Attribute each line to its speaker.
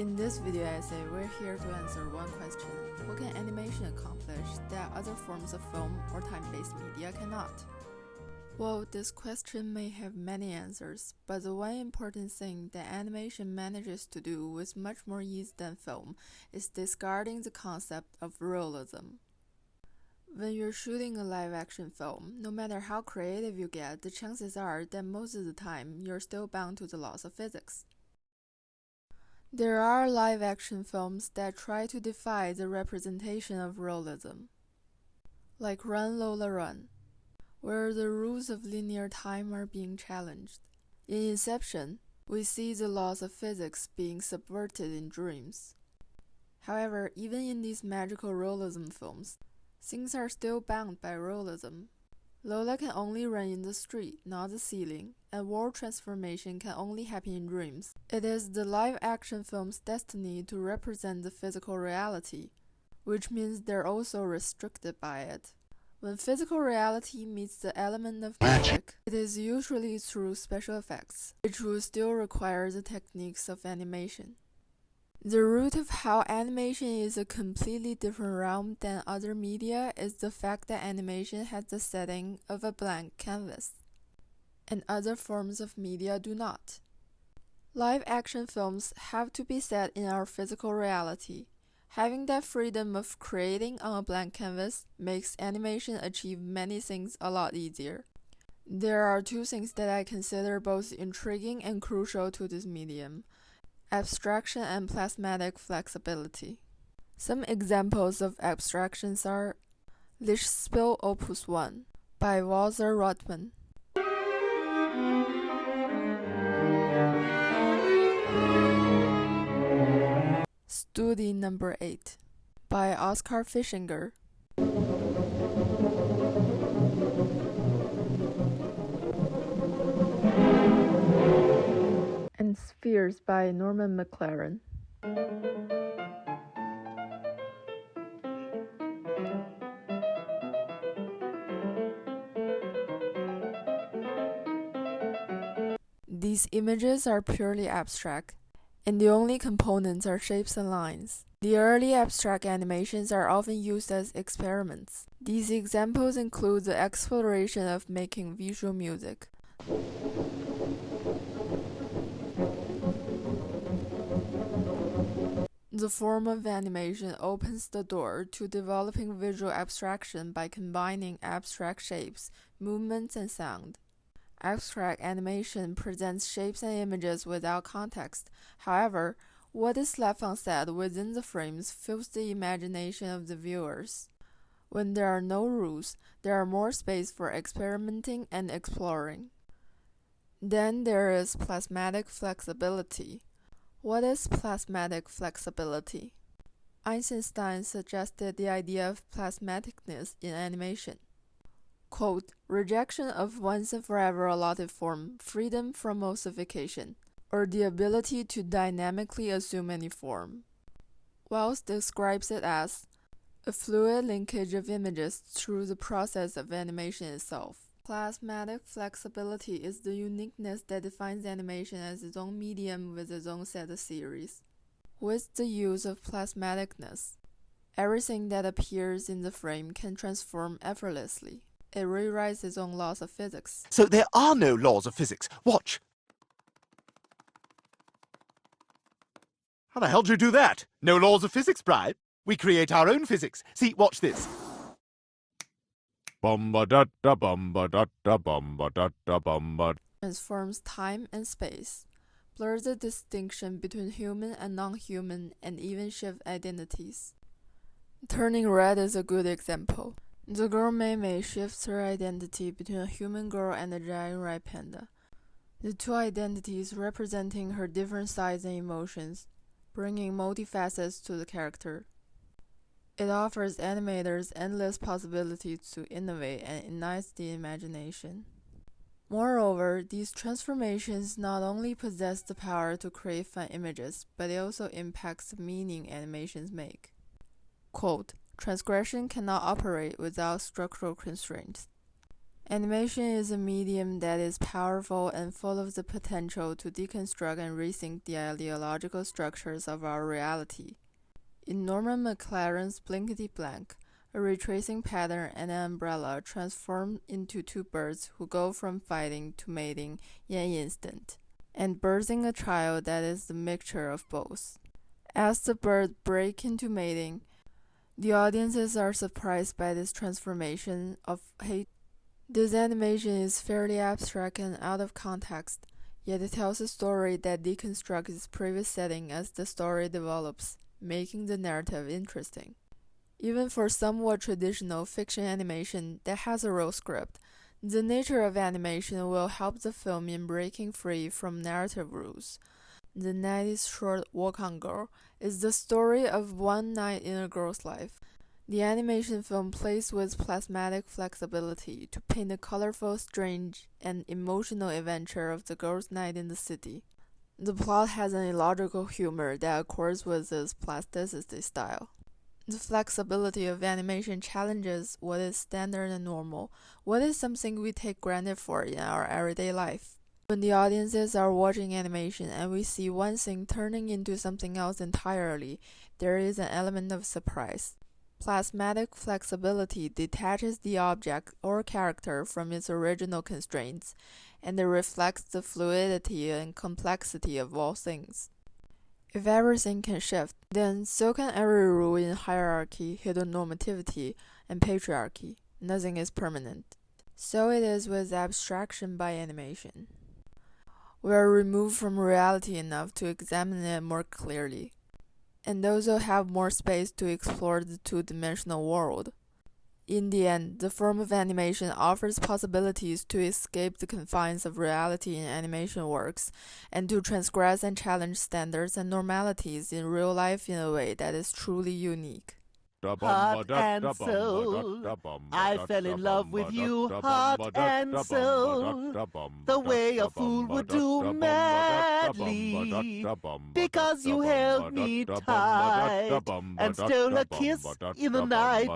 Speaker 1: In this video essay, we're here to answer one question. What can animation accomplish that other forms of film or time-based media cannot? Well, this question may have many answers, but the one important thing that animation manages to do with much more ease than film is discarding the concept of realism. When you're shooting a live-action film, no matter how creative you get, the chances are that most of the time you're still bound to the laws of physics. There are live-action films that try to defy the representation of realism, like Run Lola Run, where the rules of linear time are being challenged. In Inception, we see the laws of physics being subverted in dreams. However, even in these magical realism films, things are still bound by realism. Lola can only run in the street, not the ceiling, and world transformation can only happen in dreams. It is the live-action film's destiny to represent the physical reality, which means they're also restricted by it. When physical reality meets the element of magic, it is usually through special effects, which will still require the techniques of animation. The root of how animation is a completely different realm than other media is the fact that animation has the setting of a blank canvas, and other forms of media do not. Live-action films have to be set in our physical reality. Having that freedom of creating on a blank canvas makes animation achieve many things a lot easier. There are two things that I consider both intriguing and crucial to this medium: abstraction and plasmatic flexibility. Some examples of abstractions are Lichtspiel Opus 1 by Walter Rodman, Studi No. 8 by Oskar Fischinger, and Spheres by Norman McLaren. These images are purely abstract, and the only components are shapes and lines. The early abstract animations are often used as experiments. These examples include the exploration of making visual music. The form of animation opens the door to developing visual abstraction by combining abstract shapes, movements, and sound. Abstract animation presents shapes and images without context. However, what is left unsaid within the frames fills the imagination of the viewers. When there are no rules, there are more space for experimenting and exploring. Then there is plasmatic flexibility. What is plasmatic flexibility? Einstein suggested the idea of plasmaticness in animation. Quote, rejection of once and forever allotted form, freedom from ossification, or the ability to dynamically assume any form. Wells describes it as a fluid linkage of images through the process of animation itself. Plasmatic flexibility is the uniqueness that defines animation as its own medium with its own set of series. With the use of plasmaticness, everything that appears in the frame can transform effortlessly. It rewrites its own laws of physics.
Speaker 2: So there are no laws of physics. Watch. How the hell do you do that? No laws of physics, Bride. We create our own physics. See, watch this.
Speaker 1: Transforms time and space, blurs the distinction between human and non-human, and even shift identities. Turning Red is a good example. The girl Mei Mei shifts her identity between a human girl and a giant red panda. The two identities representing her different sides and emotions, bringing multifacets to the character. It offers animators endless possibilities to innovate and ignites the imagination. Moreover, these transformations not only possess the power to create fun images, but it also impacts the meaning animations make. Quote, transgression cannot operate without structural constraints. Animation is a medium that is powerful and full of the potential to deconstruct and rethink the ideological structures of our reality. In Norman McLaren's Blinkety Blank, a retracing pattern and an umbrella transform into two birds who go from fighting to mating in an instant, and birthing a child that is the mixture of both. As the birds break into mating, the audiences are surprised by this transformation of hate. This animation is fairly abstract and out of context, yet it tells a story that deconstructs its previous setting as the story develops, making the narrative interesting. Even for somewhat traditional fiction animation that has a real script, the nature of animation will help the film in breaking free from narrative rules. The 90s short Walk On Girl is the story of one night in a girl's life. The animation film plays with plasmatic flexibility to paint a colorful, strange, and emotional adventure of the girl's night in the city. The plot has an illogical humor that accords with this plasticity style. The flexibility of animation challenges what is standard and normal, what is something we take granted for in our everyday life. When the audiences are watching animation and we see one thing turning into something else entirely, there is an element of surprise. Plasmatic flexibility detaches the object or character from its original constraints, and it reflects the fluidity and complexity of all things. If everything can shift, then so can every rule in hierarchy, heteronormativity, and patriarchy. Nothing is permanent. So it is with abstraction by animation. We are removed from reality enough to examine it more clearly, and also have more space to explore the two-dimensional world. In the end, the form of animation offers possibilities to escape the confines of reality in animation works, and to transgress and challenge standards and normalities in real life in a way that is truly unique.
Speaker 3: Heart and soul, I fell in love with you, heart and soul, the way a fool would do madly, because you held me tight and stole a kiss in the night.